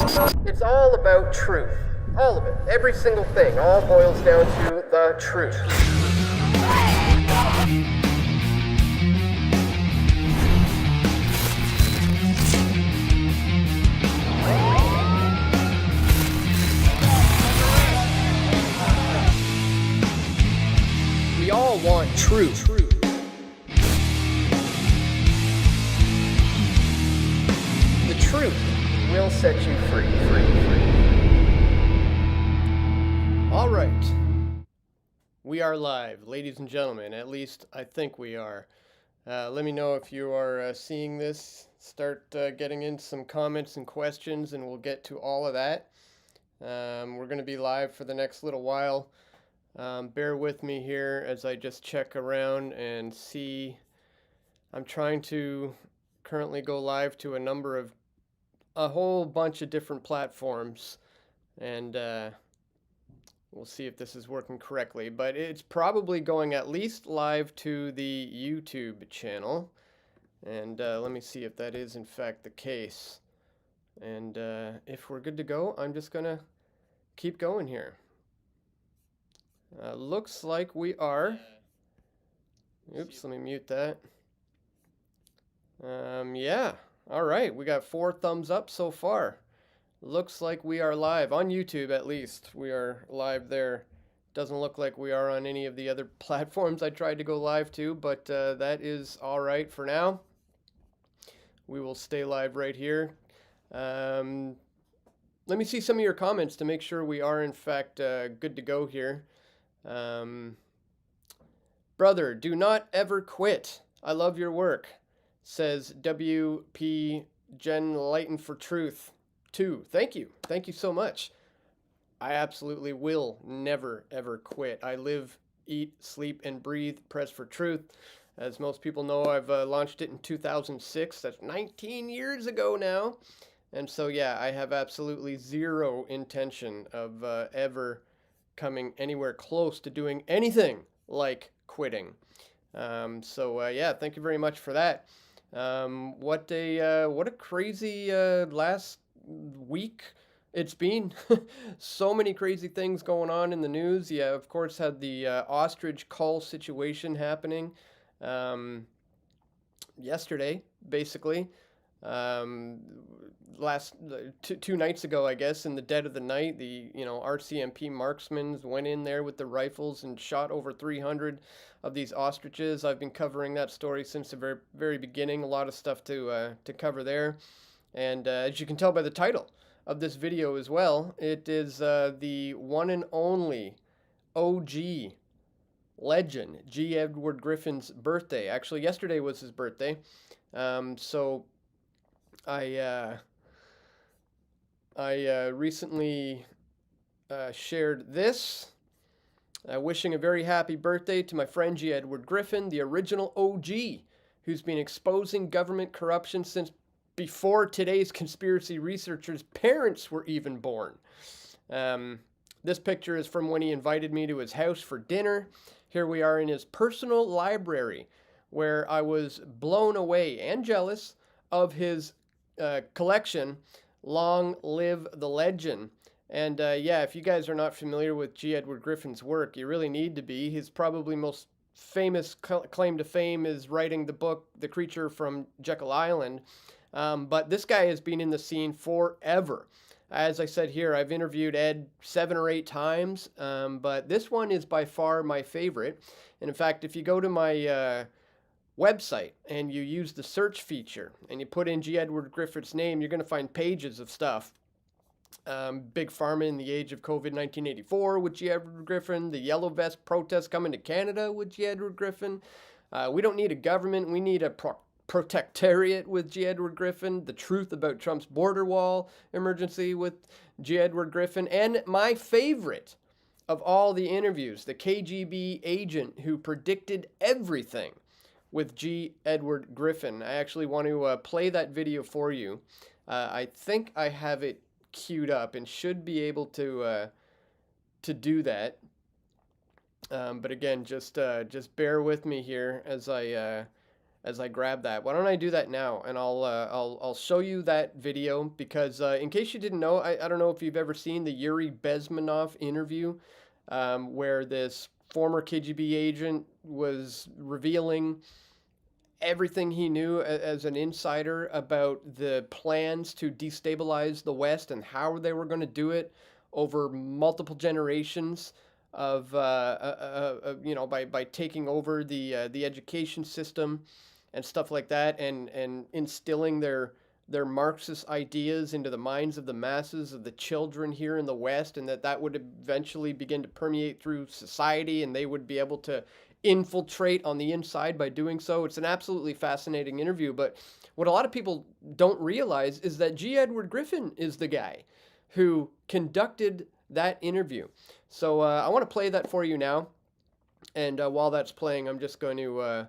It's all about truth. All of it. Every single thing. All boils down to the truth. We all want truth. The truth will set you free. All right. We are live, ladies and gentlemen. At least I think we are. Let me know if you are seeing this. Start getting in some comments and questions, and we'll get to all of that. We're going to be live for the next little while. Bear with me here as I just check around and see. I'm trying to currently go live to a whole bunch of different platforms, and we'll see if this is working correctly, but it's probably going at least live to the YouTube channel, and let me see if that is in fact the case. And if we're good to go, I'm just gonna keep going here. Looks like we are. Oops, let me mute that. Yeah, all right, we got 4 thumbs up so far. Looks like we are live on YouTube, at least. We are live there. Doesn't look like we are on any of the other platforms I tried to go live to, but that is all right for now. We will stay live right here. Let me see some of your comments to make sure we are in fact good to go here. Brother, do not ever quit. I love your work, says WP Gen Lighten for Truth 2. Thank you so much. I absolutely will never ever quit. I live, eat, sleep, and breathe Press for Truth. As most people know, I've launched it in 2006. That's 19 years ago now. And so yeah, I have absolutely zero intention of ever coming anywhere close to doing anything like quitting. Yeah, thank you very much for that. What a crazy last week it's been. So many crazy things going on in the news. Yeah, of course, had the ostrich cull situation happening yesterday, basically. Last two nights ago, I guess, in the dead of the night, the RCMP marksmen went in there with the rifles and shot over 300 of these ostriches. I've been covering that story since the very, very beginning. A lot of stuff to cover there. And as you can tell by the title of this video as well, it is the one and only OG legend, G. Edward Griffin's birthday. Actually, yesterday was his birthday. So I recently shared this, wishing a very happy birthday to my friend G. Edward Griffin, the original OG, who's been exposing government corruption since before today's conspiracy researchers' parents were even born. This picture is from when he invited me to his house for dinner. Here we are in his personal library, where I was blown away and jealous of his collection. Long live the legend. And yeah, if you guys are not familiar with G. Edward Griffin's work, you really need to be. His probably most famous claim to fame is writing the book The Creature from Jekyll Island. But this guy has been in the scene forever. As I said here, I've interviewed Ed 7 or 8 times, but this one is by far my favorite. And in fact, if you go to my website and you use the search feature and you put in G. Edward Griffin's name, you're going to find pages of stuff. Big Pharma in the Age of COVID 1984 with G. Edward Griffin, the Yellow Vest protest coming to Canada with G. Edward Griffin. We don't need a government, we need a protectorate with G. Edward Griffin, the truth about Trump's border wall emergency with G. Edward Griffin, and my favorite of all the interviews, the KGB agent who predicted everything with G. Edward Griffin. I actually want to play that video for you. I think I have it queued up and should be able to do that. But again, just bear with me here as I as I grab that. Why don't I do that now? And I'll show you that video because in case you didn't know, I don't know if you've ever seen the Yuri Bezmenov interview where this former KGB agent was revealing everything he knew as an insider about the plans to destabilize the West and how they were going to do it over multiple generations of you know, by taking over the education system and stuff like that, and instilling their Marxist ideas into the minds of the masses of the children here in the West, and that would eventually begin to permeate through society, and they would be able to infiltrate on the inside by doing so. It's an absolutely fascinating interview, but what a lot of people don't realize is that G. Edward Griffin is the guy who conducted that interview. So I want to play that for you now, and while that's playing, I'm just going to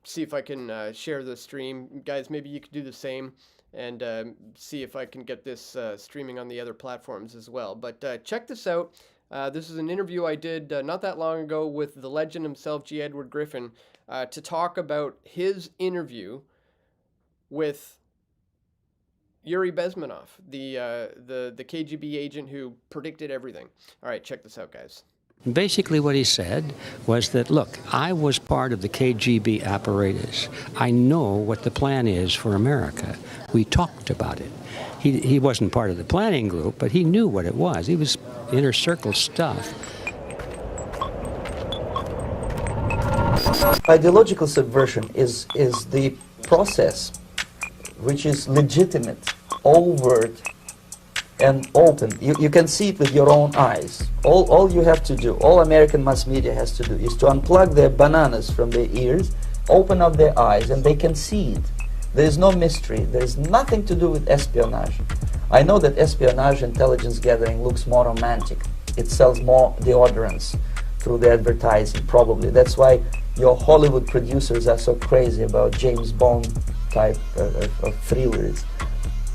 see if I can share the stream. Guys, maybe you could do the same and see if I can get this streaming on the other platforms as well. But check this out. This is an interview I did not that long ago with the legend himself, G. Edward Griffin, to talk about his interview with Yuri Bezmenov, the KGB agent who predicted everything. All right, check this out, guys. Basically what he said was that, look, I was part of the KGB apparatus. I know what the plan is for America. We talked about it. He wasn't part of the planning group, but he knew what it was. He was inner circle stuff. Ideological subversion is the process which is legitimate, overt, and open. You can see it with your own eyes. All you have to do, all American mass media has to do, is to unplug their bananas from their ears, open up their eyes, and they can see it. There is no mystery. There is nothing to do with espionage. I know that espionage intelligence gathering looks more romantic. It sells more deodorants through the advertising, probably. That's why your Hollywood producers are so crazy about James Bond type of thrillers.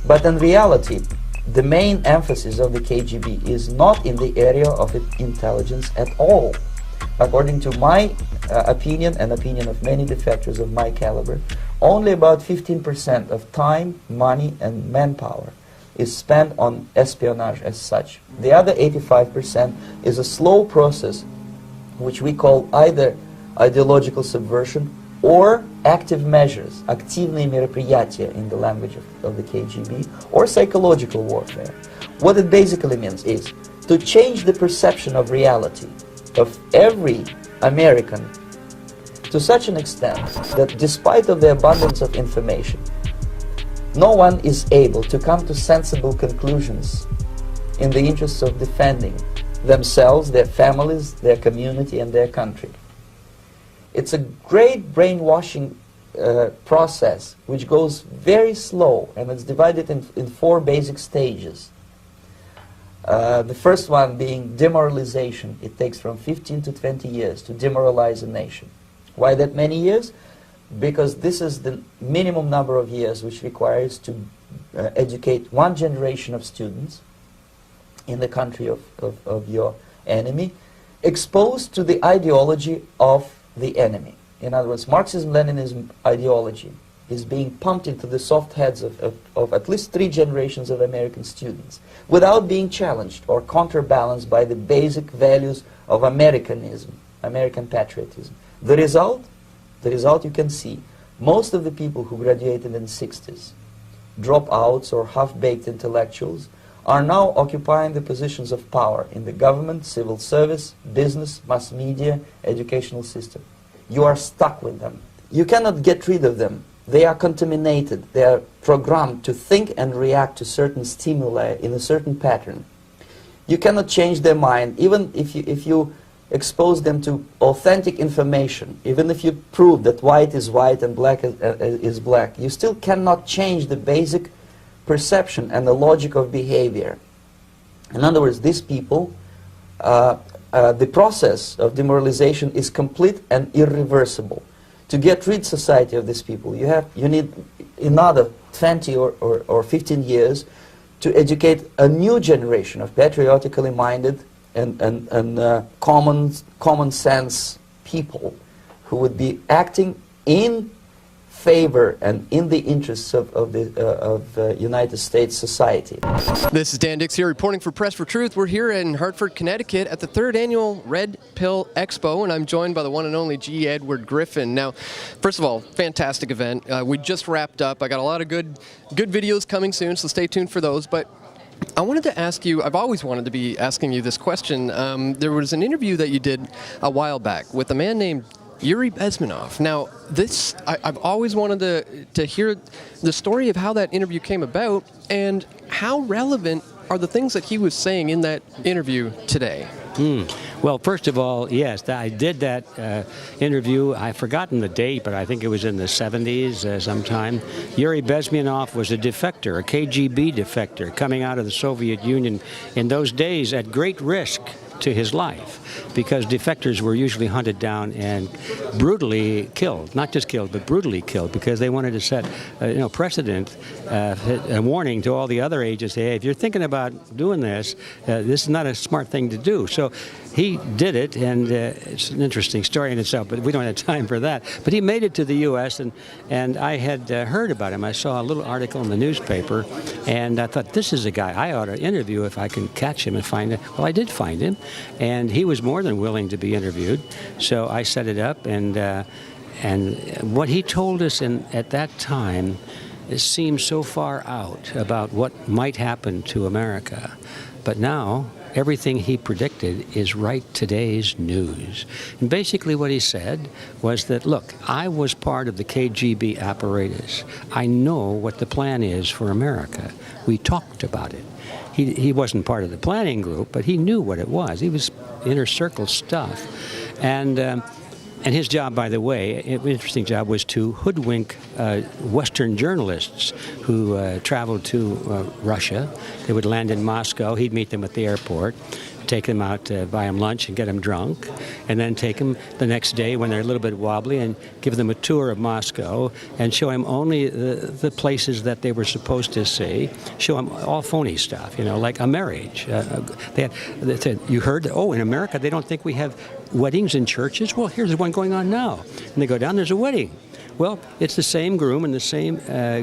But in reality, the main emphasis of the KGB is not in the area of intelligence at all. According to my opinion and opinion of many defectors of my caliber, only about 15% of time, money, and manpower is spent on espionage as such. The other 85% is a slow process which we call either ideological subversion or active measures, активные мероприятия in the language of the KGB, or psychological warfare. What it basically means is to change the perception of reality of every American to such an extent that despite of the abundance of information, no one is able to come to sensible conclusions in the interests of defending themselves, their families, their community, and their country. It's a great brainwashing process which goes very slow, and it's divided in 4 basic stages. The first one being demoralization. It takes from 15 to 20 years to demoralize a nation. Why that many years? Because this is the minimum number of years which requires to educate one generation of students in the country of your enemy, exposed to the ideology of the enemy. In other words, Marxism-Leninism ideology is being pumped into the soft heads of at least 3 generations of American students without being challenged or counterbalanced by the basic values of Americanism, American patriotism. The result you can see. Most of the people who graduated in the 60s, dropouts or half-baked intellectuals, are now occupying the positions of power in the government, civil service, business, mass media, educational system. You are stuck with them. You cannot get rid of them. They are contaminated. They are programmed to think and react to certain stimuli in a certain pattern. You cannot change their mind, even if you expose them to authentic information, even if you prove that white is white and black is black, you still cannot change the basic perception and the logic of behavior. In other words, these people, the process of demoralization is complete and irreversible. To get rid society of these people, you need another 20 or 15 years to educate a new generation of patriotically minded and common sense people who would be acting in favor and in the interests of the United States society. This is Dan Dicks here reporting for Press for Truth. We're here in Hartford, Connecticut at the 3rd Annual Red Pill Expo, and I'm joined by the one and only G. Edward Griffin. Now, first of all, fantastic event. We just wrapped up. I got a lot of good videos coming soon, so stay tuned for those. But I wanted to ask you, I've always wanted to be asking you this question. There was an interview that you did a while back with a man named Yuri Bezmenov. Now, I've always wanted to hear the story of how that interview came about and how relevant are the things that he was saying in that interview today. Well, first of all, yes, I did that interview. I've forgotten the date, but I think it was in the 70s sometime. Yuri Bezmenov was a defector, a KGB defector, coming out of the Soviet Union in those days at great risk to his life, because defectors were usually hunted down and brutally killed. Not just killed, but brutally killed, because they wanted to set precedent, a warning to all the other agents. Hey, if you're thinking about doing this, this is not a smart thing to do. So he did it, and it's an interesting story in itself, but we don't have time for that. But he made it to the U.S., and I had heard about him. I saw a little article in the newspaper, and I thought, this is a guy I ought to interview if I can catch him and find him. Well, I did find him, and he was more than willing to be interviewed. So I set it up, and what he told us at that time, it seemed so far out about what might happen to America. But now, everything he predicted is right today's news. And basically what he said was that, look, I was part of the KGB apparatus. I know what the plan is for America. We talked about it. He wasn't part of the planning group, but he knew what it was. He was inner circle stuff. And his job, by the way, an interesting job, was to hoodwink Western journalists who traveled to Russia. They would land in Moscow. He'd meet them at the airport, take them out, buy them lunch and get them drunk, and then take them the next day when they're a little bit wobbly and give them a tour of Moscow and show them only the places that they were supposed to see, show them all phony stuff, like a marriage. They said, you heard, in America they don't think we have weddings in churches? Well, here's one going on now. And they go down, there's a wedding. Well, it's the same groom and the same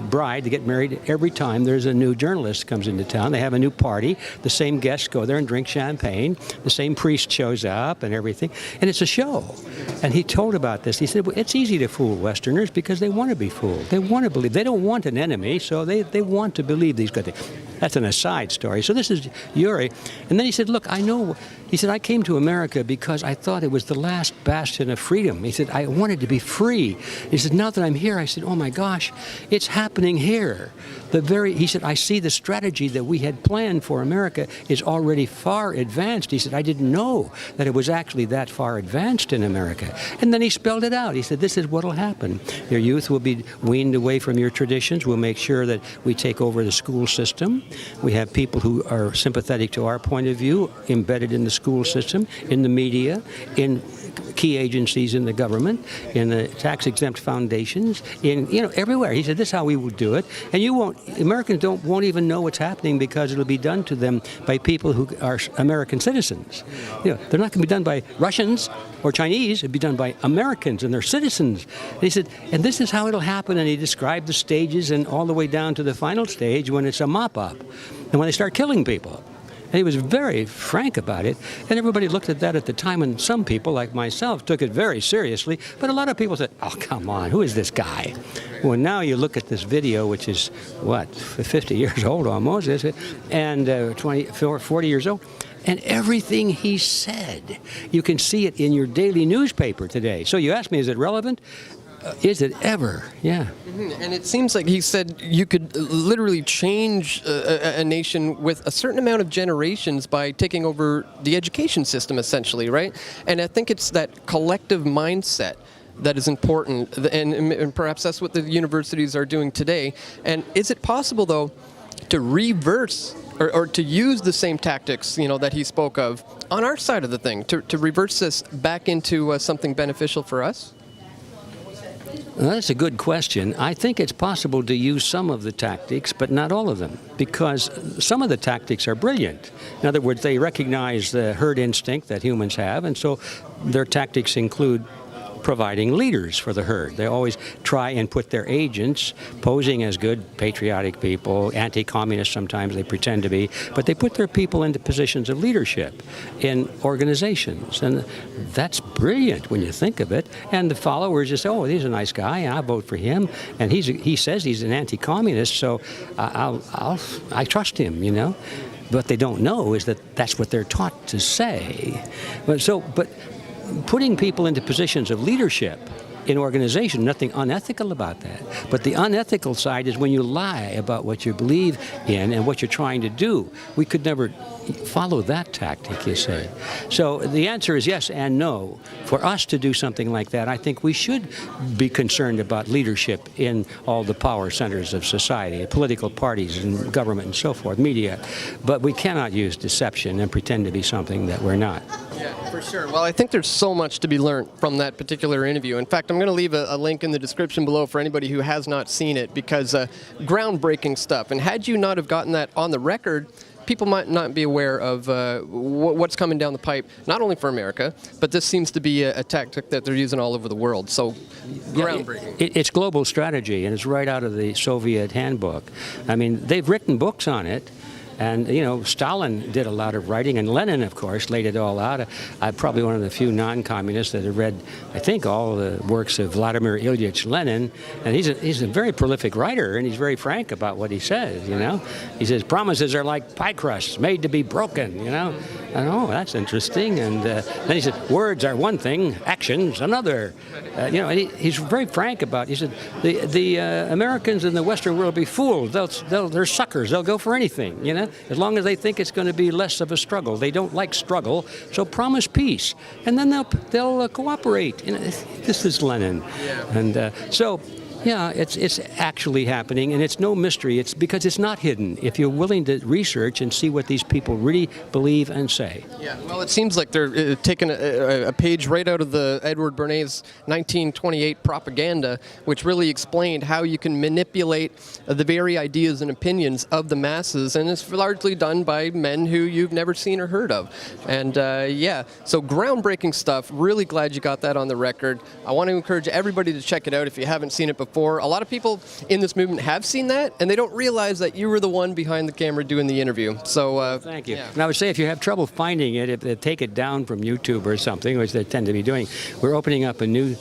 bride to get married every time there's a new journalist comes into town. They have a new party. The same guests go there and drink champagne. The same priest shows up and everything. And it's a show. And he told about this. He said, well, it's easy to fool Westerners because they want to be fooled. They want to believe. They don't want an enemy, so they want to believe these good things. That's an aside story. So this is Yuri. And then he said, look, I know. He said, I came to America because I thought it was the last bastion of freedom. He said, I wanted to be free. He said, now that I'm here, I said, oh my gosh, it's happening here. He said, I see the strategy that we had planned for America is already far advanced. He said, I didn't know that it was actually that far advanced in America. And then he spelled it out. He said, this is what will happen. Your youth will be weaned away from your traditions. We'll make sure that we take over the school system. We have people who are sympathetic to our point of view embedded in the school system, in the media, in key agencies in the government, in the tax-exempt foundations, everywhere. He said, this is how we would do it. And Americans won't even know what's happening because it'll be done to them by people who are American citizens. They're not going to be done by Russians or Chinese. It'll be done by Americans and their citizens. And he said, and this is how it'll happen. And he described the stages and all the way down to the final stage when it's a mop-up and when they start killing people. And he was very frank about it, and everybody looked at that at the time, and some people, like myself, took it very seriously, but a lot of people said, oh, come on, who is this guy? Well, now you look at this video, which is, 50 years old almost, and 40 years old, and everything he said, you can see it in your daily newspaper today. So you ask me, is it relevant? Is it ever? Yeah. And it seems like he said you could literally change a nation with a certain amount of generations by taking over the education system, essentially, right? And I think it's that collective mindset that is important, and perhaps that's what the universities are doing today. And is it possible, though, to reverse or to use the same tactics, that he spoke of on our side of the thing, to reverse this back into something beneficial for us? Well, that's a good question. I think it's possible to use some of the tactics, but not all of them, because some of the tactics are brilliant. In other words, they recognize the herd instinct that humans have, and so their tactics include providing leaders for the herd. They always try and put their agents, posing as good, patriotic people, anti-communist sometimes they pretend to be, but they put their people into positions of leadership in organizations. And that's brilliant when you think of it. And the followers just say, oh, he's a nice guy, and I vote for him. And he says he's an anti-communist, so I trust him, you know. What they don't know is that that's what they're taught to say. But putting people into positions of leadership in organization, nothing unethical about that. But the unethical side is when you lie about what you believe in and what you're trying to do. We could never follow that tactic, you say. So the answer is yes and no. For us to do something like that, I think we should be concerned about leadership in all the power centers of society, political parties and government and so forth, media. But we cannot use deception and pretend to be something that we're not. Yeah, for sure. Well, I think there's so much to be learned from that particular interview. In fact, I'm going to leave a link in the description below for anybody who has not seen it, because groundbreaking stuff. And had you not have gotten that on the record, people might not be aware of what's coming down the pipe, not only for America, but this seems to be a tactic that they're using all over the world. So, groundbreaking. It's global strategy, and it's right out of the Soviet handbook. I mean, they've written books on it. And, you know, Stalin did a lot of writing, and Lenin, of course, laid it all out. I'm probably one of the few non-communists that have read, I think, all the works of Vladimir Ilyich Lenin. And he's a very prolific writer, and he's very frank about what he says, you know. He says, promises are like pie crusts made to be broken, you know. And, oh, that's interesting. And then he said, words are one thing, actions another. You know, and he's very frank about it. He said, the Americans in the Western world will be fooled. They're suckers. They'll go for anything, you know. As long as they think it's going to be less of a struggle. They don't like struggle, so promise peace, and then they'll cooperate. You know, this is Lenin, and so. Yeah, it's actually happening, and it's no mystery. It's because it's not hidden. If you're willing to research and see what these people really believe and say. Yeah, well, it seems like they're taking a page right out of the Edward Bernays' 1928 propaganda, which really explained how you can manipulate the very ideas and opinions of the masses, and it's largely done by men who you've never seen or heard of. And yeah, so groundbreaking stuff. Really glad you got that on the record. I want to encourage everybody to check it out if you haven't seen it before. A lot of people in this movement have seen that, and they don't realize that you were the one behind the camera doing the interview. So thank you. Yeah. And I would say if you have trouble finding it, if they take it down from YouTube or something, which they tend to be doing, we're opening up a new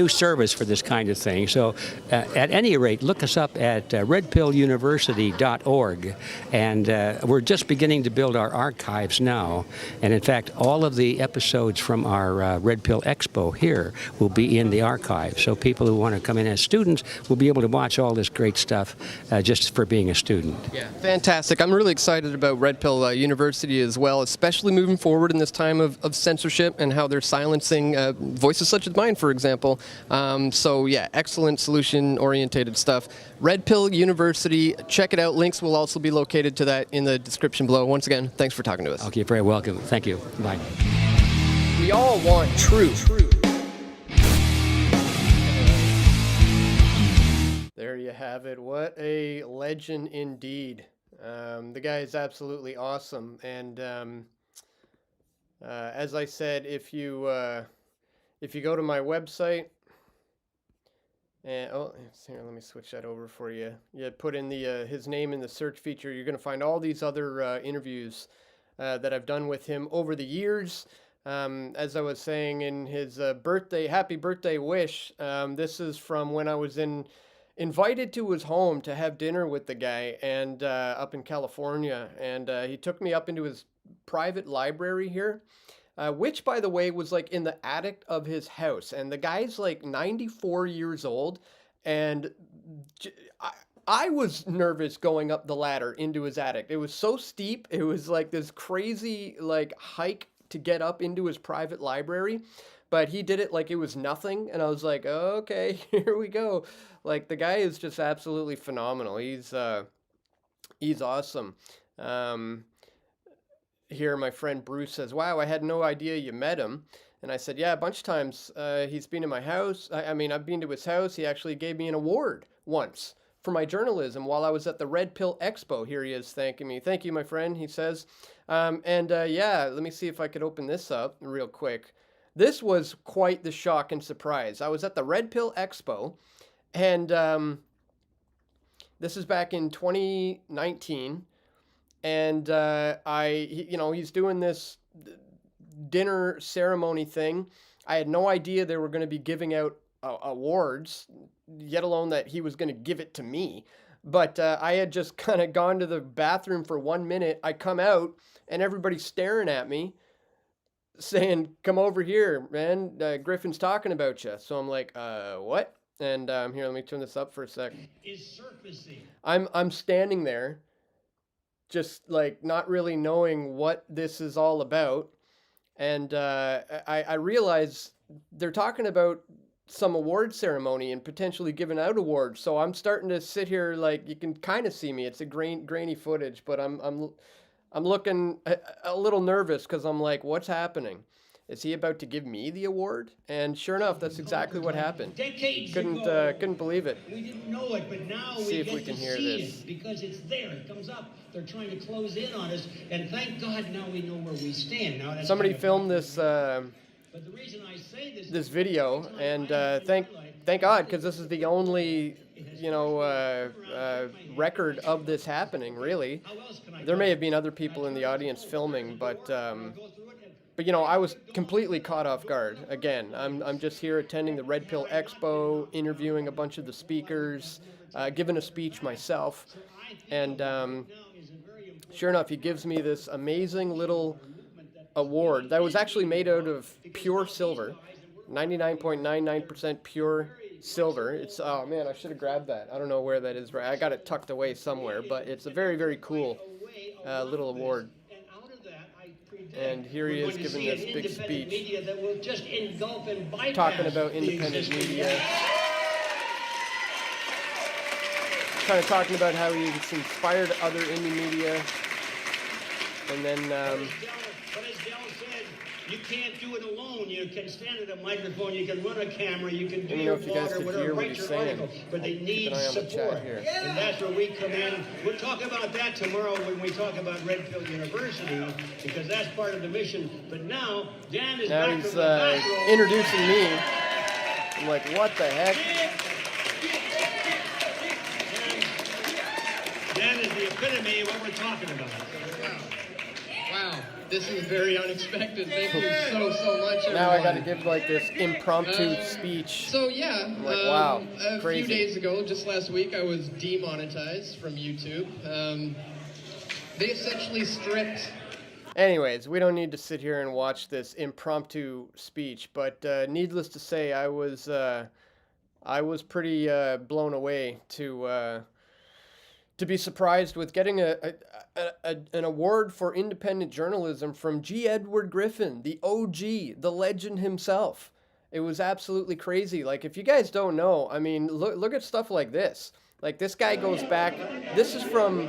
service for this kind of thing. So at any rate, look us up at redpilluniversity.org, and we're just beginning to build our archives now. And in fact, all of the episodes from our Red Pill Expo here will be in the archive. So people who want to come in as students will be able to watch all this great stuff just for being a student. Yeah, fantastic. I'm really excited about Red Pill University as well, especially moving forward in this time of censorship and how they're silencing voices such as mine, for example. So yeah, excellent solution-orientated stuff. Red Pill University, check it out. Links will also be located to that in the description below. Once again, thanks for talking to us. Okay, very welcome. Thank you. Bye. We all want truth. There you have it. What a legend indeed. The guy is absolutely awesome. And as I said, if you go to my website, and here, let me switch that over for you. You put in his name in the search feature. You're going to find all these other interviews that I've done with him over the years. As I was saying in his happy birthday wish, this is from when I was invited to his home to have dinner with the guy, and up in California, and he took me up into his private library here, which, by the way, was like in the attic of his house, and the guy's like 94 years old, and I was nervous going up the ladder into his attic. It was so steep. It was like this crazy like hike to get up into his private library, but he did it like it was nothing, and I was like, oh, okay, here we go. Like, the guy is just absolutely phenomenal. He's awesome. Here, my friend Bruce says, wow, I had no idea you met him. And I said, yeah, a bunch of times. He's been in my house. I mean, I've been to his house. He actually gave me an award once for my journalism while I was at the Red Pill Expo. Here he is thanking me. Thank you, my friend, he says. Yeah, let me see if I could open this up real quick. This was quite the shock and surprise. I was at the Red Pill Expo, and this is back in 2019, and he's doing this dinner ceremony thing. I had no idea they were going to be giving out awards, yet alone that he was going to give it to me. But I had just kind of gone to the bathroom for 1 minute. I come out, and everybody's staring at me, saying, "Come over here, man. Griffin's talking about you." So I'm like, what? And here, let me turn this up for a sec. Is surfacing. I'm standing there, just like not really knowing what this is all about, and I realize they're talking about some award ceremony and potentially giving out awards. So I'm starting to sit here, like you can kind of see me. It's a grainy footage, but I'm looking a little nervous because I'm like, what's happening? Is he about to give me the award? And sure enough, that's exactly what happened. Decades Couldn't ago, couldn't believe it. we didn't know it, but now See we if get we can to hear see this. it because it's there. It comes up. They're trying to close in on us, and thank God now we know where we stand. Now that's Somebody kind of filmed this But the reason I say this video, and thank God, because this is the only record of this happening. Really, there may have been other people in the audience filming, but I was completely caught off guard. Again, I'm just here attending the Red Pill Expo, interviewing a bunch of the speakers, giving a speech myself, and sure enough, he gives me this amazing little award that was actually made out of pure silver, 99.99% pure silver. It's, oh man, I should have grabbed that. I don't know where that is. Right, I got it tucked away somewhere, but it's a very, very cool little award. And here he is giving this big speech, talking about independent media, kind of talking about how he's inspired other indie media, and then But as Del said, you can't do it alone. You can stand at a microphone, you can run a camera, you can do your blog or whatever, write your article, but they need support. And that's where we come in. We'll talk about that tomorrow when we talk about Red Pill University, because that's part of the mission. But now, Dan is back he's from the back row. introducing me. I'm like, what the heck? Dan is the epitome of what we're talking about. Wow, this is very unexpected. Thank you so much, everyone. Now I got to give like this impromptu speech. So yeah, like, wow, a crazy. few days ago, just last week, I was demonetized from YouTube. They essentially stripped. Anyways, we don't need to sit here and watch this impromptu speech, but needless to say, I was pretty blown away to be surprised with getting an award for independent journalism from G. Edward Griffin, the OG, the legend himself. It was absolutely crazy. Like, if you guys don't know, I mean, look at stuff like this. Like, this guy goes back, this is from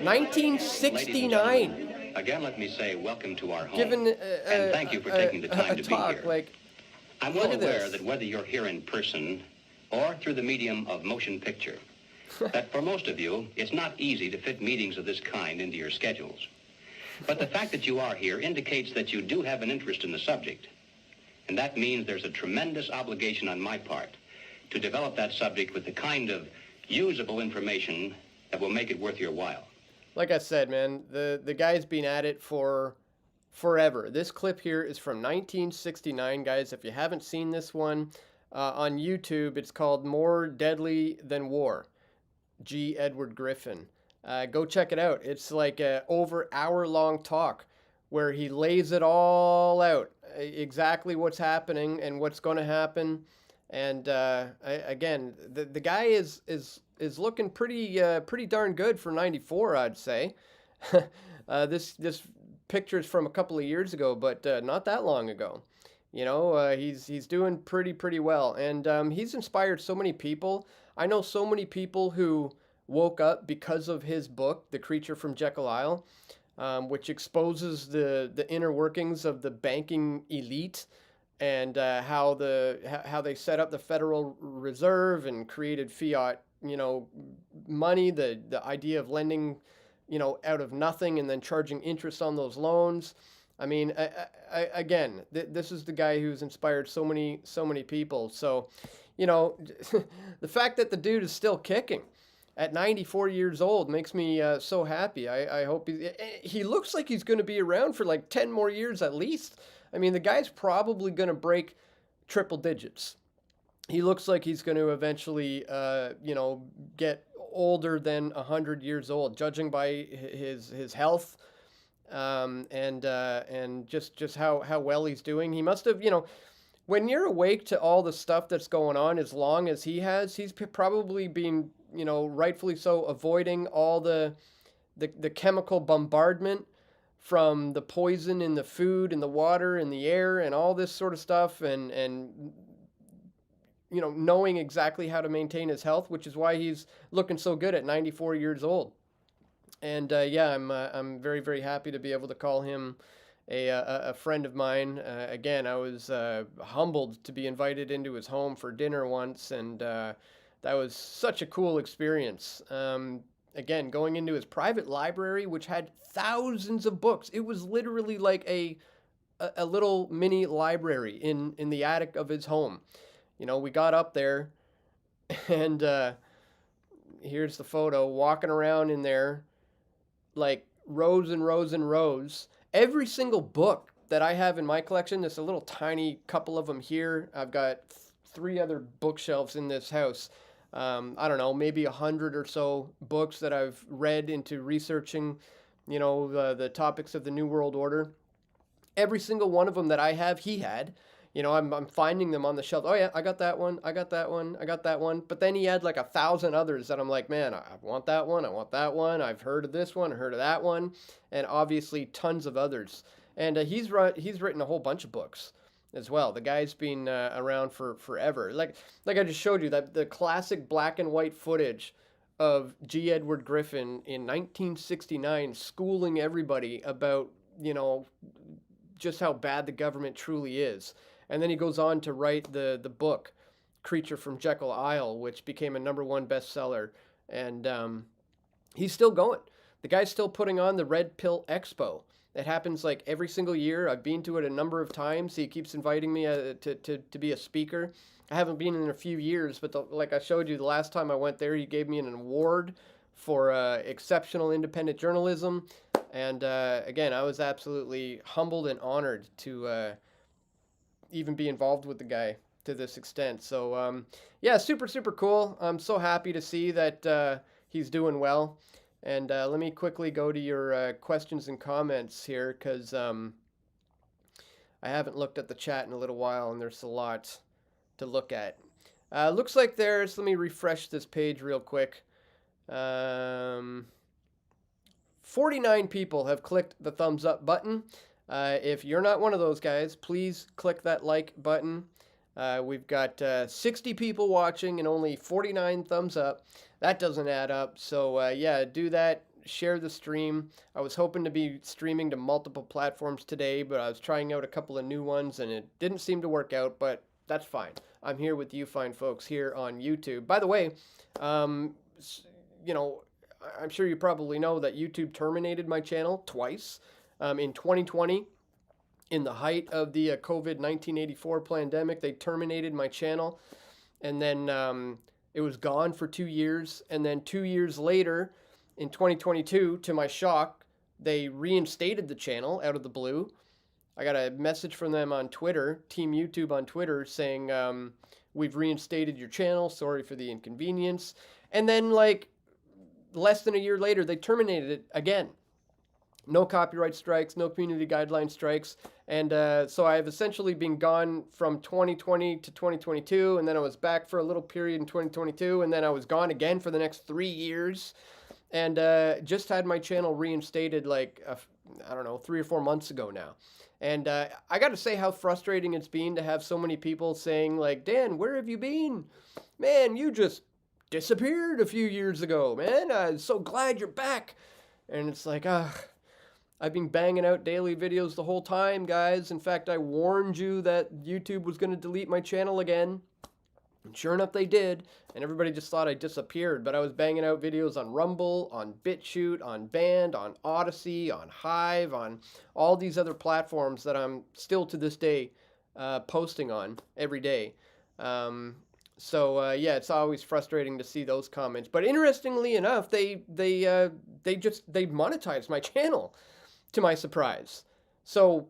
1969. Again, let me say welcome to our home. Given and thank you for taking the time to talk, be here. Like, I'm look well at aware this. that whether you're here in person or through the medium of motion picture, that for most of you, it's not easy to fit meetings of this kind into your schedules. But the fact that you are here indicates that you do have an interest in the subject. And that means there's a tremendous obligation on my part to develop that subject with the kind of usable information that will make it worth your while. Like I said, man, the guy's been at it for forever. This clip here is from 1969, guys. If you haven't seen this one on YouTube, it's called More Deadly Than War. G. Edward Griffin. Go check it out. It's like a over hour-long talk where he lays it all out, exactly what's happening and what's going to happen. And again, the guy is looking pretty darn good for 94, I'd say. This picture is from a couple of years ago, but not that long ago. You know, he's doing pretty well, and he's inspired so many people. I know so many people who woke up because of his book, The Creature from Jekyll Isle, which exposes the inner workings of the banking elite and how they set up the Federal Reserve and created fiat, money, the idea of lending, out of nothing and then charging interest on those loans. I mean, again, this is the guy who's inspired so many people. So, you know, the fact that the dude is still kicking at 94 years old makes me so happy. I hope he looks like he's going to be around for like 10 more years at least. I mean, the guy's probably going to break triple digits. He looks like he's going to eventually, you know, get older than 100 years old, judging by his health, and just how well he's doing. He must have, you know, when you're awake to all the stuff that's going on as long as he has, he's probably been, you know, rightfully so, avoiding all the chemical bombardment from the poison in the food and the water and the air and all this sort of stuff, and you know, knowing exactly how to maintain his health, which is why he's looking so good at 94 years old. And yeah, I'm very, very happy to be able to call him a friend of mine. Again, I was humbled to be invited into his home for dinner once, and that was such a cool experience. Again, going into his private library, which had thousands of books. It was literally like a little mini library in the attic of his home. You know, we got up there, and here's the photo, walking around in there, like rows and rows and rows. Every single book that I have in my collection, there's a little tiny couple of them here. I've got 3 other bookshelves in this house. I don't know, maybe 100 or so books that I've read into researching, you know, the topics of the New World Order. Every single one of them that I have, he had. You know, I'm finding them on the shelf. Oh yeah, I got that one. I got that one. I got that one. But then he had like 1,000 others that I'm like, man, I want that one. I want that one. I've heard of this one. I heard of that one, and obviously tons of others. And he's written a whole bunch of books as well. The guy's been around for forever. Like I just showed you, that the classic black and white footage of G. Edward Griffin in 1969 schooling everybody about, you know, just how bad the government truly is. And then he goes on to write the book, Creature from Jekyll Isle, which became a #1 bestseller. And he's still going. The guy's still putting on the Red Pill Expo. It happens like every single year. I've been to it a number of times. He keeps inviting me to be a speaker. I haven't been in a few years, but like I showed you, the last time I went there, he gave me an award for exceptional independent journalism. And again, I was absolutely humbled and honored to even be involved with the guy to this extent. So yeah, super, super cool. I'm so happy to see that he's doing well. And let me quickly go to your questions and comments here, because I haven't looked at the chat in a little while, and there's a lot to look at. Looks like let me refresh this page real quick. 49 people have clicked the thumbs up button. If you're not one of those guys, please click that like button. We've got 60 people watching and only 49 thumbs up. That doesn't add up. So yeah, do that. Share the stream. I was hoping to be streaming to multiple platforms today, but I was trying out a couple of new ones and it didn't seem to work out, but that's fine. I'm here with you fine folks here on YouTube. By the way, you know, I'm sure you probably know that YouTube terminated my channel twice. In 2020, in the height of the COVID-1984 pandemic, they terminated my channel. And then it was gone for 2 years. And then 2 years later, in 2022, to my shock, they reinstated the channel out of the blue. I got a message from them on Twitter, Team YouTube on Twitter, saying, we've reinstated your channel. Sorry for the inconvenience. And then, like, less than a year later, they terminated it again. No copyright strikes, no community guideline strikes. And so I've essentially been gone from 2020 to 2022, and then I was back for a little period in 2022, and then I was gone again for the next 3 years. And just had my channel reinstated like, I don't know, 3 or 4 months ago now. And I got to say how frustrating it's been to have so many people saying like, Dan, where have you been? Man, you just disappeared a few years ago, man. I'm so glad you're back. And it's like, I've been banging out daily videos the whole time, guys. In fact, I warned you that YouTube was going to delete my channel again. And sure enough, they did, and everybody just thought I disappeared. But I was banging out videos on Rumble, on BitChute, on Band, on Odyssey, on Hive, on all these other platforms that I'm still to this day posting on every day. Yeah, it's always frustrating to see those comments. But interestingly enough, they monetized my channel, to my surprise. So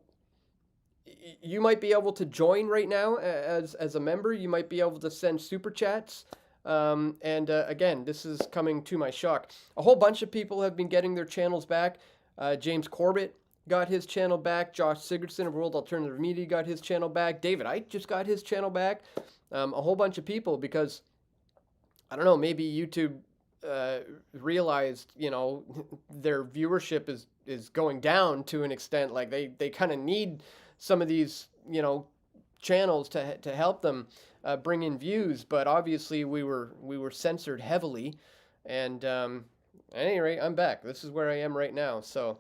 you might be able to join right now as a member. You might be able to send super chats. Again, this is coming to my shock. A whole bunch of people have been getting their channels back. James Corbett got his channel back. Josh Sigurdson of World Alternative Media got his channel back. David Icke just got his channel back. A whole bunch of people, because I don't know, maybe YouTube realized, their viewership is going down to an extent. Like they kind of need some of these, channels to help them bring in views, but obviously we were censored heavily. And at any rate, I'm back. This is where I am right now. So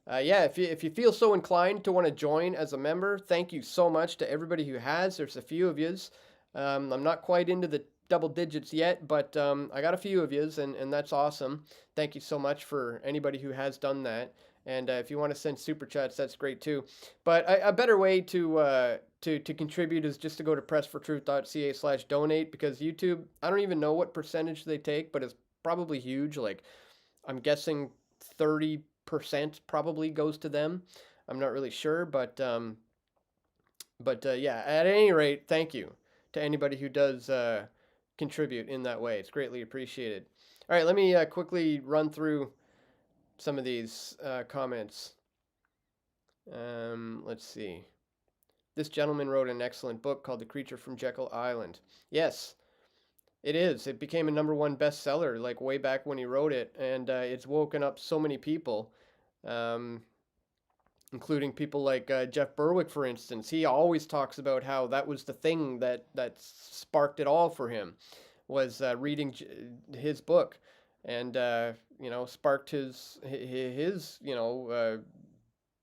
yeah, if you feel so inclined to want to join as a member, thank you so much to everybody who has. There's a few of yous. I'm not quite into the double digits yet, but I got a few of yous, and that's awesome. Thank you so much for anybody who has done that. And if you want to send super chats, that's great too. But a better way to contribute is just to go to pressfortruth.ca/donate, because YouTube, I don't even know what percentage they take, but it's probably huge. Like, I'm guessing 30% probably goes to them. I'm not really sure, but yeah, at any rate, thank you to anybody who does contribute in that way. It's greatly appreciated. All right, let me quickly run through some of these comments. Let's see. This gentleman wrote an excellent book called The Creature from Jekyll Island. Yes, it is. It became a #1 bestseller like way back when he wrote it, and it's woken up so many people, including people like Jeff Berwick, for instance. He always talks about how that was the thing that sparked it all for him, was reading his book, and sparked his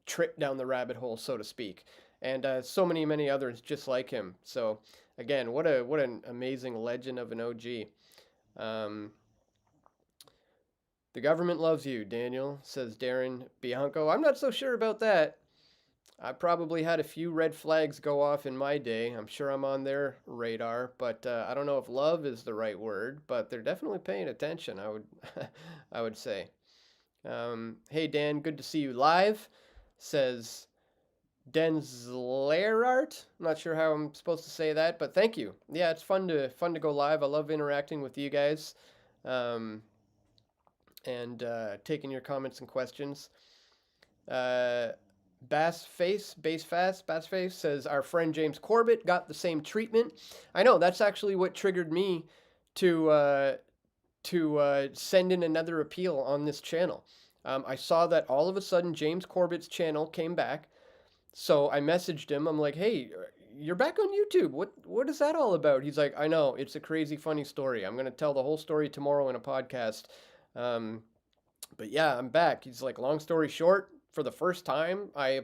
trip down the rabbit hole, so to speak, and so many others just like him. So again, what an amazing legend of an OG. The government loves you, Daniel, says Darren Bianco. I'm not so sure about that. I probably had a few red flags go off in my day. I'm sure I'm on their radar, but I don't know if love is the right word, but they're definitely paying attention, I would say. Hey, Dan, good to see you live, says Denzlerart. I'm not sure how I'm supposed to say that, but thank you. Yeah, it's fun to go live. I love interacting with you guys. And taking your comments and questions. Bassface says, our friend James Corbett got the same treatment. I know, that's actually what triggered me to send in another appeal on this channel. I saw that all of a sudden James Corbett's channel came back. So I messaged him. I'm like, hey, you're back on YouTube. What is that all about? He's like, I know, it's a crazy funny story. I'm going to tell the whole story tomorrow in a podcast. But yeah, I'm back. He's like, long story short, for the first time, I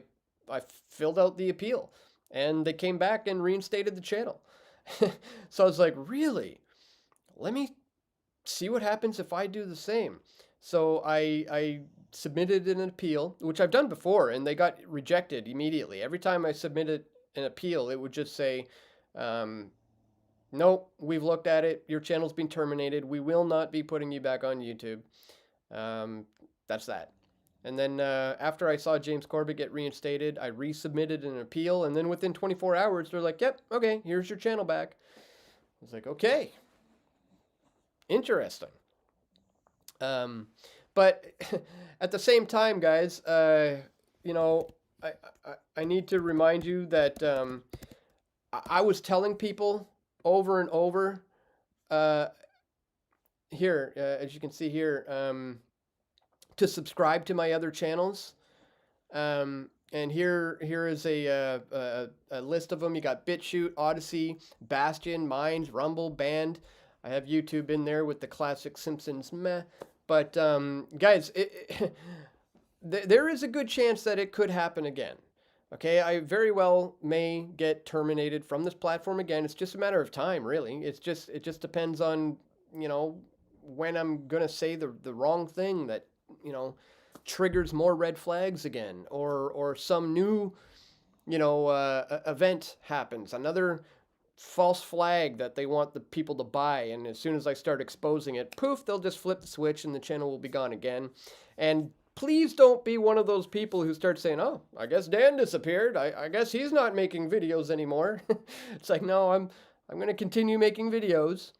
filled out the appeal, and they came back and reinstated the channel. So I was like, really? Let me see what happens if I do the same. So I submitted an appeal, which I've done before, and they got rejected immediately. Every time I submitted an appeal, it would just say, nope, we've looked at it. Your channel's been terminated. We will not be putting you back on YouTube. That's that. And then after I saw James Corbett get reinstated, I resubmitted an appeal. And then within 24 hours, they're like, yep, okay, here's your channel back. I was like, okay, interesting. But at the same time, guys, I need to remind you that I was telling people over and over here, as you can see here, to subscribe to my other channels. And here is a list of them. You got BitChute, Odyssey, Bastion, Minds, Rumble, Band. I have YouTube in there with the classic Simpsons meh. But guys, there is a good chance that it could happen again. Okay, I very well may get terminated from this platform again. It's just a matter of time, really. It just depends on, you know, when I'm gonna say the wrong thing that, you know, triggers more red flags again, or some new, you know, event happens, another false flag that they want the people to buy, and as soon as I start exposing it, poof, they'll just flip the switch and the channel will be gone again. And please don't be one of those people who start saying, oh, I guess Dan disappeared. I guess he's not making videos anymore. It's like, no, I'm going to continue making videos.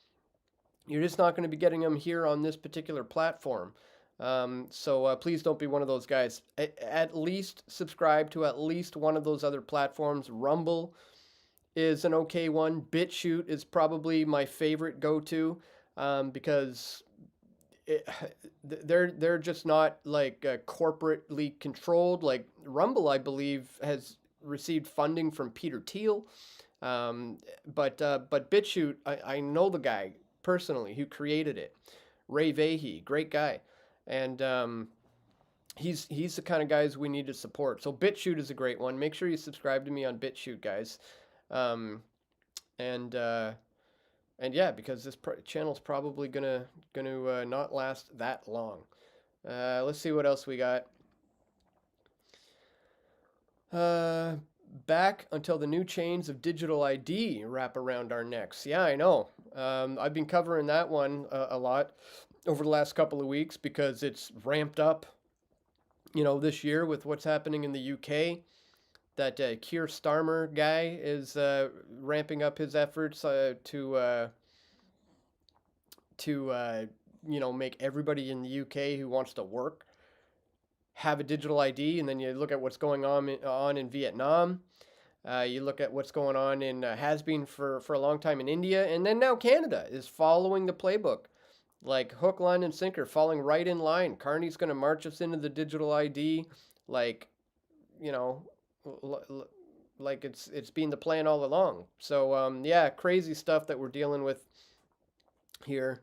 You're just not going to be getting them here on this particular platform. So please don't be one of those guys. At least subscribe to at least one of those other platforms. Rumble is an okay one. BitChute is probably my favorite go-to, because they're just not like corporately controlled. Like Rumble, I believe, has received funding from Peter Thiel, but BitChute, I know the guy personally who created it, Ray Vahey, great guy, and he's the kind of guys we need to support. So BitChute is a great one. Make sure you subscribe to me on BitChute, guys. And yeah, because this channel's probably gonna not last that long. Let's see what else we got. Back until the new chains of digital ID wrap around our necks. Yeah, I know. I've been covering that one a lot over the last couple of weeks because it's ramped up, you know, this year with what's happening in the UK. That Keir Starmer guy is ramping up his efforts to you know, make everybody in the UK who wants to work have a digital ID. And then you look at what's going on in Vietnam. You look at what's going on in has been for a long time in India, and then now Canada is following the playbook, like hook, line, and sinker, falling right in line. Carney's going to march us into the digital ID, like, you know, like it's been the plan all along. So yeah, crazy stuff that we're dealing with here.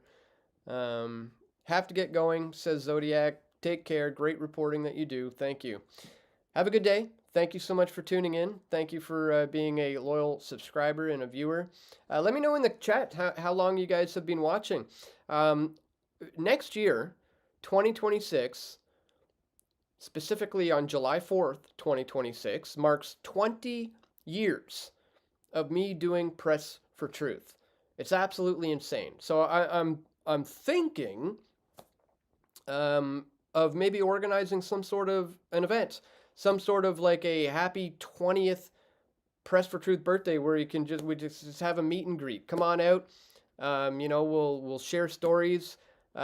Have to get going, says Zodiac. Take care. Great reporting that you do. Thank you. Have a good day. Thank you so much for tuning in. Thank you for being a loyal subscriber and a viewer. Let me know in the chat how long you guys have been watching. Next year, 2026, specifically on July 4th, 2026, marks 20 years of me doing Press for Truth. It's absolutely insane. So I'm thinking of maybe organizing some sort of an event, some sort of like a happy 20th Press for Truth birthday where we just have a meet and greet. Come on out. You know, we'll share stories.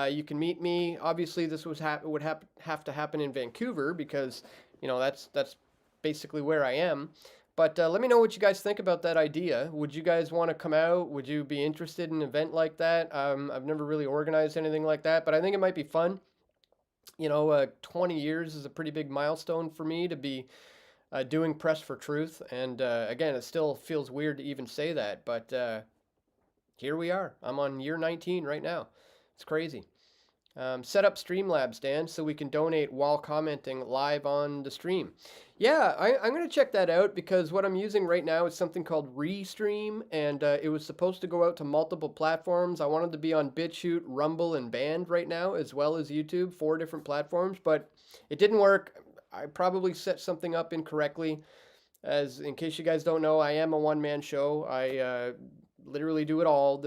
You can meet me. Obviously, this would have to happen in Vancouver because, you know, that's basically where I am. But let me know what you guys think about that idea. Would you guys want to come out? Would you be interested in an event like that? I've never really organized anything like that, but I think it might be fun. You know, 20 years is a pretty big milestone for me to be doing Press for Truth. And again, it still feels weird to even say that, but here we are. I'm on year 19 right now. It's crazy. Set up Streamlabs, Dan, so we can donate while commenting live on the stream. Yeah, I'm going to check that out because what I'm using right now is something called Restream, and it was supposed to go out to multiple platforms. I wanted to be on BitChute, Rumble, and Band right now, as well as YouTube, 4 different platforms, but it didn't work. I probably set something up incorrectly. As in case you guys don't know, I am a one-man show. I literally do it all.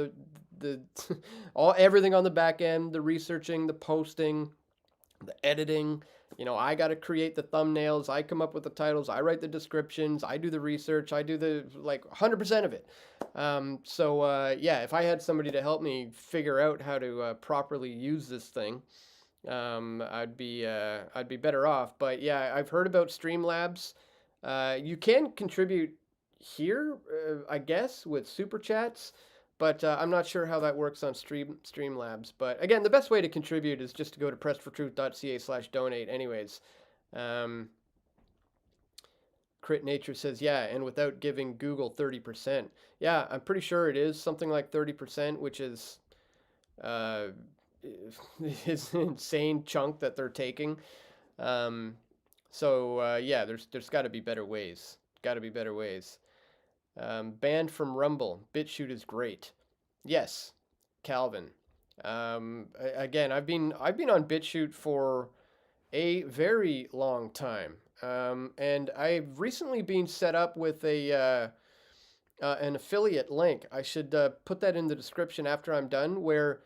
Everything on the back end, the researching, the posting, the editing. You know, I got to create the thumbnails. I come up with the titles. I write the descriptions. I do the research. I do the 100% of it. Yeah, if I had somebody to help me figure out how to properly use this thing, I'd be better off. But yeah, I've heard about Streamlabs. You can contribute here, I guess, with super chats. But I'm not sure how that works on Streamlabs. But again, the best way to contribute is just to go to pressfortruth.ca/donate anyways. Crit Nature says, yeah, and without giving Google 30%. Yeah, I'm pretty sure it is something like 30%, which is is an insane chunk that they're taking. So yeah, there's got to be better ways. Got to be better ways. Banned from Rumble. BitChute is great. Yes, Calvin. Again, I've been on BitChute for a very long time, and I've recently been set up with an affiliate link. I should put that in the description after I'm done, where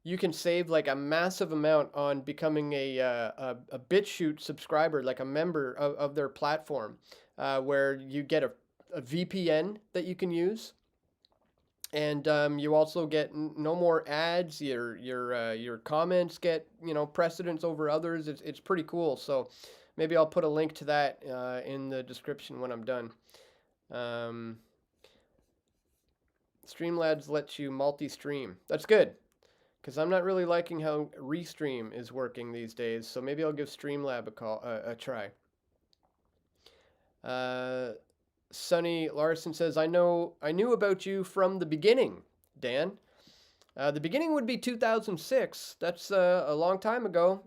you can save like a massive amount on becoming a BitChute subscriber, like a member of their platform, where you get a VPN that you can use, and you also get no more ads. Your comments get precedence over others. It's pretty cool. So maybe I'll put a link to that in the description when I'm done. Streamlabs lets you multi-stream. That's good, because I'm not really liking how Restream is working these days. So maybe I'll give Streamlab a try. Sonny Larson says, I knew about you from the beginning, Dan. The beginning would be 2006. That's a long time ago.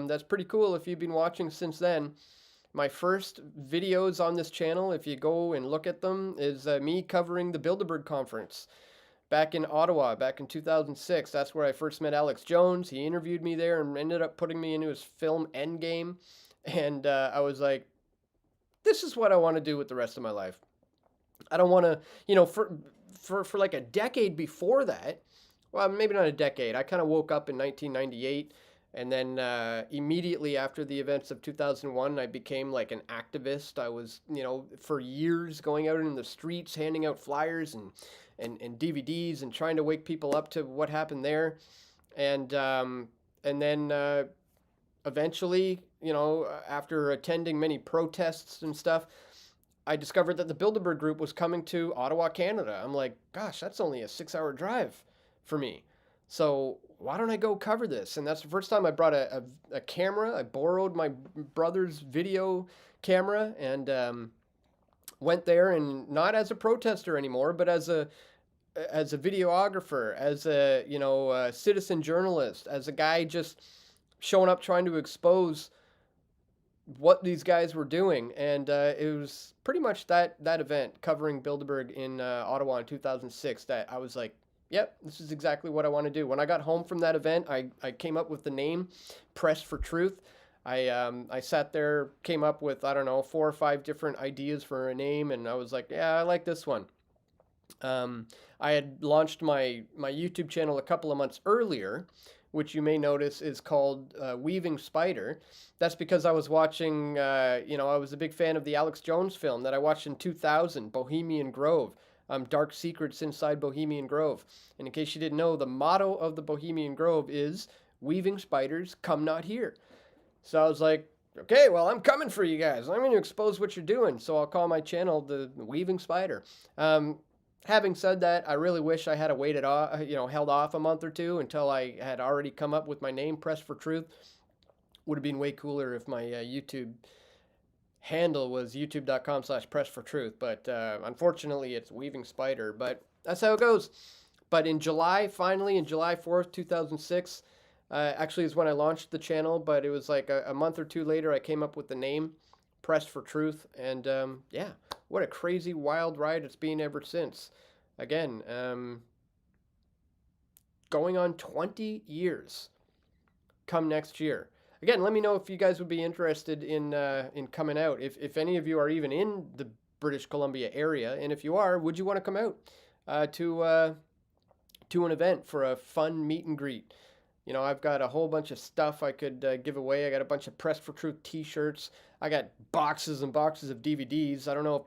That's pretty cool if you've been watching since then. My first videos on this channel, if you go and look at them, is me covering the Bilderberg conference back in Ottawa, back in 2006. That's where I first met Alex Jones. He interviewed me there and ended up putting me into his film Endgame. And I was like, this is what I want to do with the rest of my life. I don't want to, for like a decade before that, well, maybe not a decade. I kind of woke up in 1998. And then immediately after the events of 2001, I became like an activist. I was, for years going out in the streets, handing out flyers and DVDs and trying to wake people up to what happened there. And then eventually, after attending many protests and stuff, I discovered that the Bilderberg Group was coming to Ottawa, Canada. I'm like, gosh, that's only a 6-hour drive for me. So why don't I go cover this? And that's the first time I brought a camera. I borrowed my brother's video camera and went there, and not as a protester anymore, but as a videographer, as a citizen journalist, as a guy just showing up trying to expose what these guys were doing. And it was pretty much that event covering Bilderberg in Ottawa in 2006 that I was like, yep, this is exactly what I want to do. When I got home from that event, I came up with the name Press for Truth. I sat there, came up with, 4 or 5 different ideas for a name, and I was like, yeah, I like this one. I had launched my YouTube channel a couple of months earlier, which you may notice is called Weaving Spider. That's because I was watching, I was a big fan of the Alex Jones film that I watched in 2000, Bohemian Grove. Dark Secrets Inside Bohemian Grove. And in case you didn't know, the motto of the Bohemian Grove is, weaving spiders, come not here. So I was like, okay, well, I'm coming for you guys. I'm going to expose what you're doing. So I'll call my channel the Weaving Spider. Having said that, I really wish I had waited off, held off a month or two until I had already come up with my name, Press for Truth. Would have been way cooler if my YouTube handle was youtube.com/pressfortruth, but unfortunately it's Weaving Spider, but that's how it goes. But in July, finally, in July 4th, 2006, actually is when I launched the channel, but it was like a month or two later I came up with the name Press for Truth, and yeah, what a crazy wild ride it's been ever since. Again, going on 20 years come next year. Again, let me know if you guys would be interested in coming out. If any of you are even in the British Columbia area, and if you are, would you want to come out to an event for a fun meet and greet? I've got a whole bunch of stuff I could give away. I got a bunch of Press for Truth t-shirts. I got boxes and boxes of DVDs. I don't know.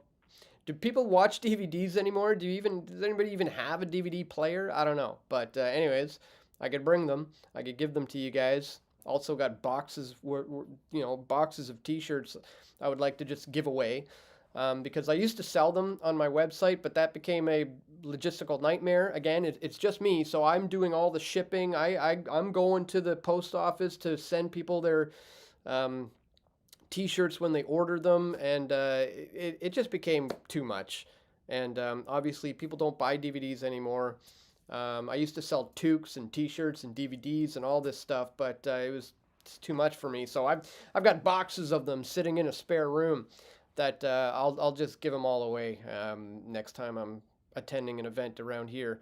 Do people watch DVDs anymore? Does anybody even have a DVD player? I don't know. But anyways, I could bring them. I could give them to you guys. Also got boxes, boxes of t-shirts I would like to just give away, because I used to sell them on my website, but that became a logistical nightmare. Again, it's just me, so I'm doing all the shipping. I'm going to the post office to send people their t-shirts when they order them, and it just became too much. And obviously people don't buy DVDs anymore. I used to sell toques and t-shirts and DVDs and all this stuff, but it was it's too much for me. So I've got boxes of them sitting in a spare room that I'll just give them all away next time I'm attending an event around here.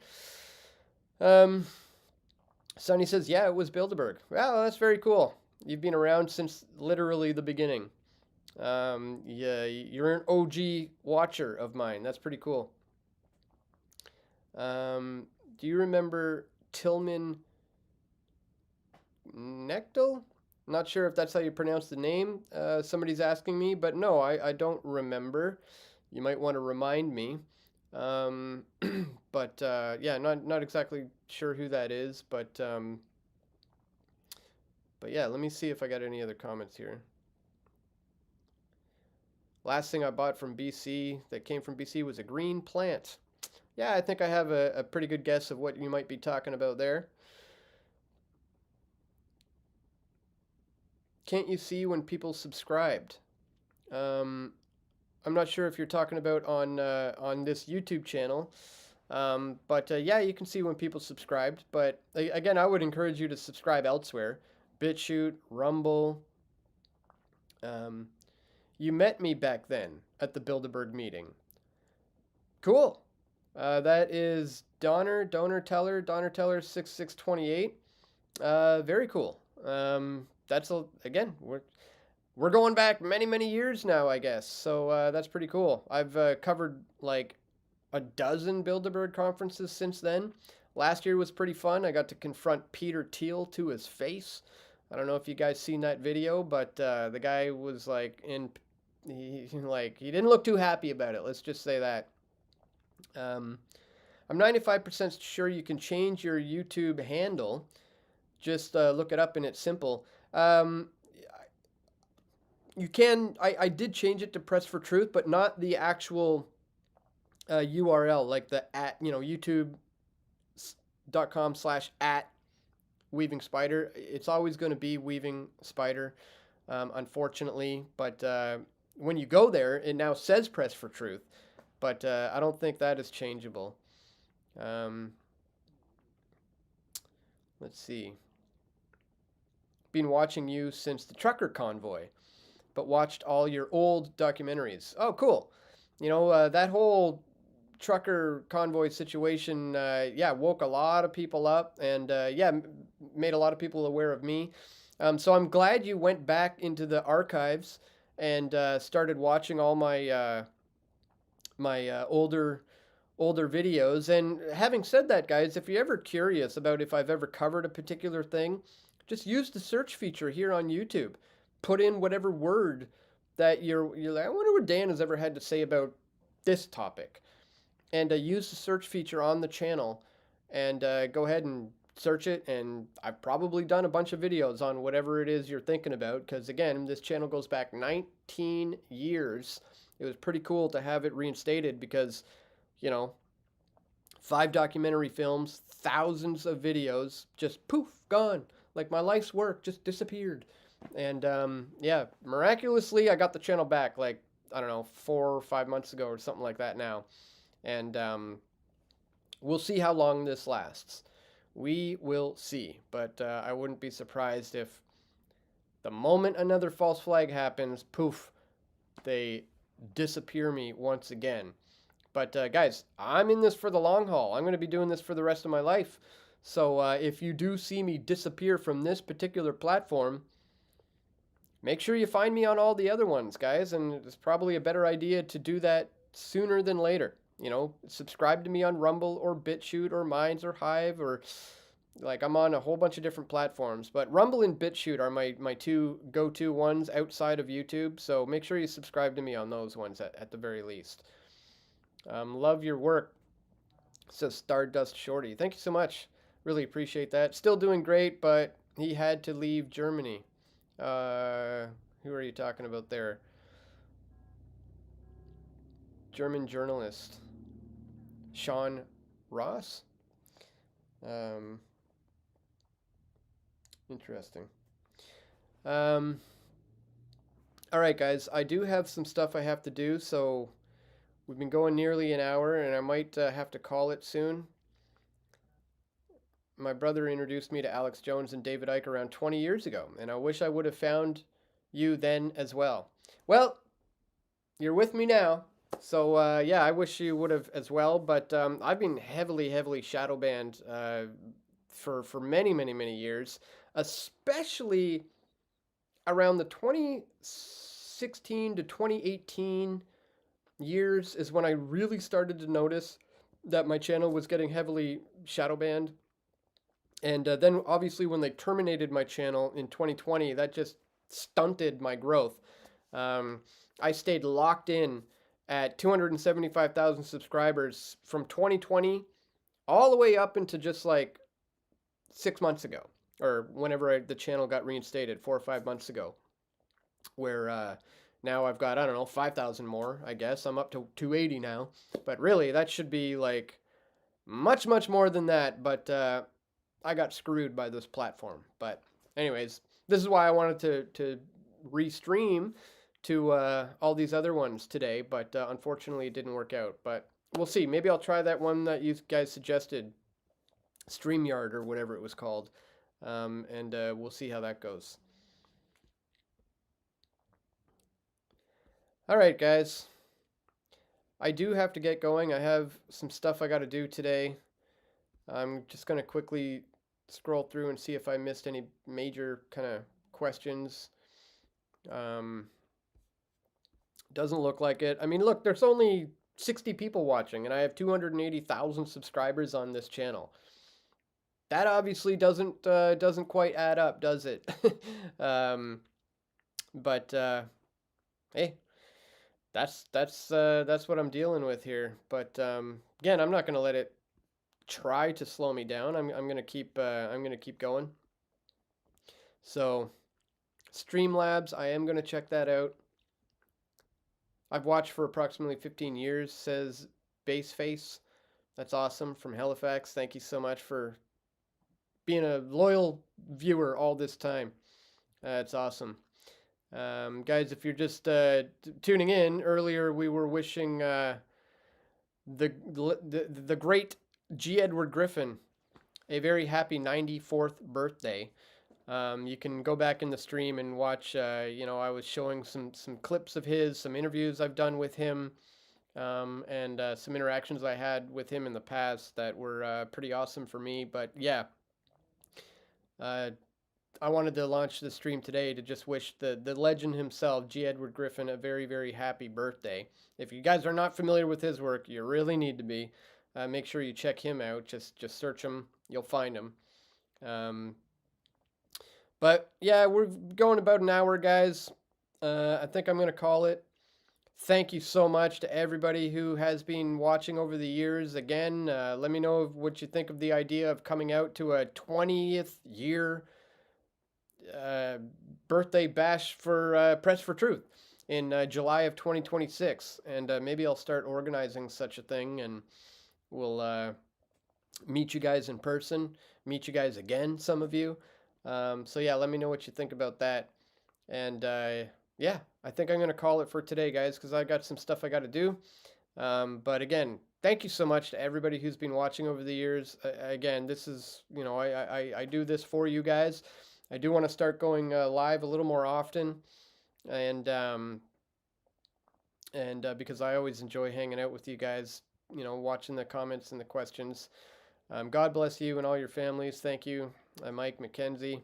Sonny says, yeah, it was Bilderberg. Well, that's very cool. You've been around since literally the beginning. Yeah, you're an OG watcher of mine. That's pretty cool. Do you remember Tillman Nechtel? Not sure if that's how you pronounce the name. Somebody's asking me, but no, I don't remember. You might want to remind me. But yeah, not exactly sure who that is, but yeah, let me see if I got any other comments here. Last thing I bought from BC that came from BC was a green plant. Yeah, I think I have a pretty good guess of what you might be talking about there. Can't you see when people subscribed? I'm not sure if you're talking about on this YouTube channel, but yeah, you can see when people subscribed. But again, I would encourage you to subscribe elsewhere. BitChute, Rumble. You met me back then at the Bilderberg meeting. Cool. That is Donner Teller 6628. Very cool. That's again, we're going back many years now, I guess. So that's pretty cool. I've covered like a dozen Bilderberg conferences since then. Last year was pretty fun. I got to confront Peter Thiel to his face. I don't know if you guys seen that video, but the guy was like he didn't look too happy about it. Let's just say that. I'm 95% sure you can change your YouTube handle. Just look it up and it's simple. You can. I did change it to Press for Truth, but not the actual URL, like the youtube.com/@Weaving Spider. It's always going to be Weaving Spider, unfortunately. But when you go there, it now says Press for Truth. But I don't think that is changeable. Let's see. Been watching you since the trucker convoy, but watched all your old documentaries. Oh, cool. You know, that whole trucker convoy situation, yeah, woke a lot of people up and, yeah, made a lot of people aware of me. So I'm glad you went back into the archives and started watching all my older videos. And having said that, guys, if you're ever curious about if I've ever covered a particular thing, just use the search feature here on YouTube. Put in whatever word that you're like, I wonder what Dan has ever had to say about this topic. And use the search feature on the channel and go ahead and search it. And I've probably done a bunch of videos on whatever it is you're thinking about. Because again, this channel goes back 19 years. It was pretty cool to have it reinstated because, you know, 5 documentary films, thousands of videos, just poof, gone. Like my life's work just disappeared. And yeah, miraculously, I got the channel back like, I don't know, 4 or 5 months ago or something like that now. And we'll see how long this lasts. We will see. But I wouldn't be surprised if the moment another false flag happens, poof, they disappear me once again. But guys, I'm in this for the long haul. I'm going to be doing this for the rest of my life. So if you do see me disappear from this particular platform, make sure you find me on all the other ones, guys. And it's probably a better idea to do that sooner than later. You know, subscribe to me on Rumble or BitChute or Minds or Hive, or like I'm on a whole bunch of different platforms. But Rumble and BitChute are my 2 go-to ones outside of YouTube. So make sure you subscribe to me on those ones at the very least. Love your work, says Stardust Shorty. Thank you so much. Really appreciate that. Still doing great, but he had to leave Germany. Who are you talking about there? German journalist Sean Ross. Interesting. All right, guys. I do have some stuff I have to do, so we've been going nearly an hour, and I might have to call it soon. my brother introduced me to Alex Jones and David Icke around 20 years ago, and I wish I would have found you then as well. Well, you're with me now, so yeah, I wish you would have as well, but I've been heavily shadow banned for many years, especially around the 2016 to 2018 years is when I really started to notice that my channel was getting heavily shadow banned. And then obviously when they terminated my channel in 2020, that just stunted my growth. I stayed locked in at 275,000 subscribers from 2020 all the way up into just like 6 months ago, or whenever the channel got reinstated 4 or 5 months ago, where now I've got, I don't know, 5,000 more, I guess. I'm up to 280 now, but really that should be like much more than that, but I got screwed by this platform. But anyways, this is why I wanted to restream to all these other ones today, but unfortunately it didn't work out. But we'll see. Maybe I'll try that one that you guys suggested, StreamYard or whatever it was called, and we'll see how that goes. All right, guys. I do have to get going. I have some stuff I got to do today. I'm just going to quickly scroll through and see if I missed any major kind of questions. Doesn't look like it. I mean, look, there's only 60 people watching, and I have 280,000 subscribers on this channel. That obviously doesn't quite add up, does it? But hey, that's what I'm dealing with here. But again, I'm not gonna let it try to slow me down. I'm gonna keep going. So Streamlabs, I am gonna check that out. I've watched for approximately 15 years, says Baseface. That's awesome, from Halifax. Thank you so much for being a loyal viewer all this time. It's awesome. Guys, if you're just tuning in, earlier we were wishing the great G. Edward Griffin a very happy 94th birthday. You can go back in the stream and watch, I was showing some clips of his, some interviews I've done with him, and some interactions I had with him in the past that were pretty awesome for me. But yeah, I wanted to launch the stream today to just wish the legend himself, G. Edward Griffin, a very happy birthday. If you guys are not familiar with his work, you really need to be. Make sure you check him out. Just search him. You'll find him. But yeah, we're going about an hour, guys. I think I'm going to call it. Thank you so much to everybody who has been watching over the years. Again, let me know what you think of the idea of coming out to a 20th year birthday bash for Press for Truth in July of 2026. And maybe I'll start organizing such a thing, and we'll meet you guys in person, meet you guys again, some of you. So yeah, let me know what you think about that. And yeah, I think I'm going to call it for today, guys, because I got some stuff I got to do. But again, thank you so much to everybody who's been watching over the years. Again, this is, I do this for you guys. I do want to start going live a little more often, and because I always enjoy hanging out with you guys, watching the comments and the questions. God bless you and all your families. Thank you. I'm Mike McKenzie.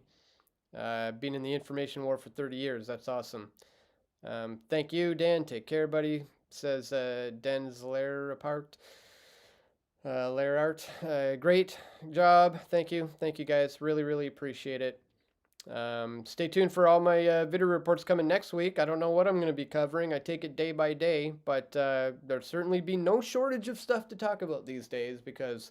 Been in the information war for 30 years. That's awesome. Thank you, Dan. Take care, buddy. Says Den's Lairart. Great job. Thank you. Thank you, guys. Really appreciate it. Stay tuned for all my video reports coming next week. I don't know what I'm going to be covering. I take it day by day, but there'll certainly be no shortage of stuff to talk about these days, because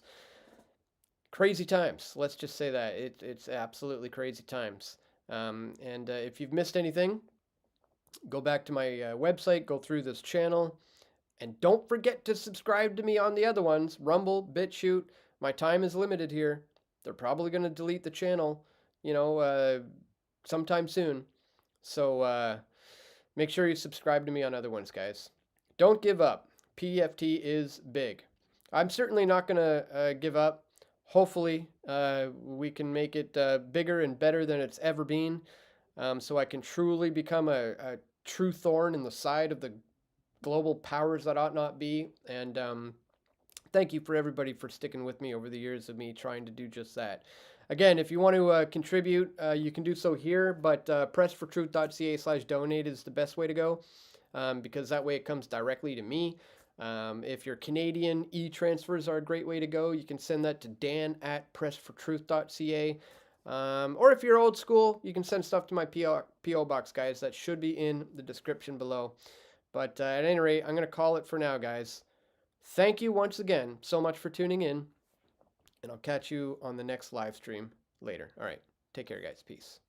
crazy times. Let's just say that. It's absolutely crazy times. And if you've missed anything, go back to my website, go through this channel, and don't forget to subscribe to me on the other ones, Rumble, BitChute. My time is limited here. They're probably going to delete the channel, sometime soon. So make sure you subscribe to me on other ones, guys. Don't give up. PFT is big. I'm certainly not going to give up hopefully we can make it bigger and better than it's ever been, so I can truly become a true thorn in the side of the global powers that ought not be. And thank you for everybody for sticking with me over the years of me trying to do just that. Again, if you want to contribute, you can do so here, but pressfortruth.ca/donate is the best way to go, because that way it comes directly to me. If you're Canadian, e-transfers are a great way to go. You can send that to dan@pressfortruth.ca. Or if you're old school, you can send stuff to my P.O. box, guys. That should be in the description below. But at any rate, I'm going to call it for now, guys. Thank you once again so much for tuning in, and I'll catch you on the next live stream later. All right, take care, guys. Peace.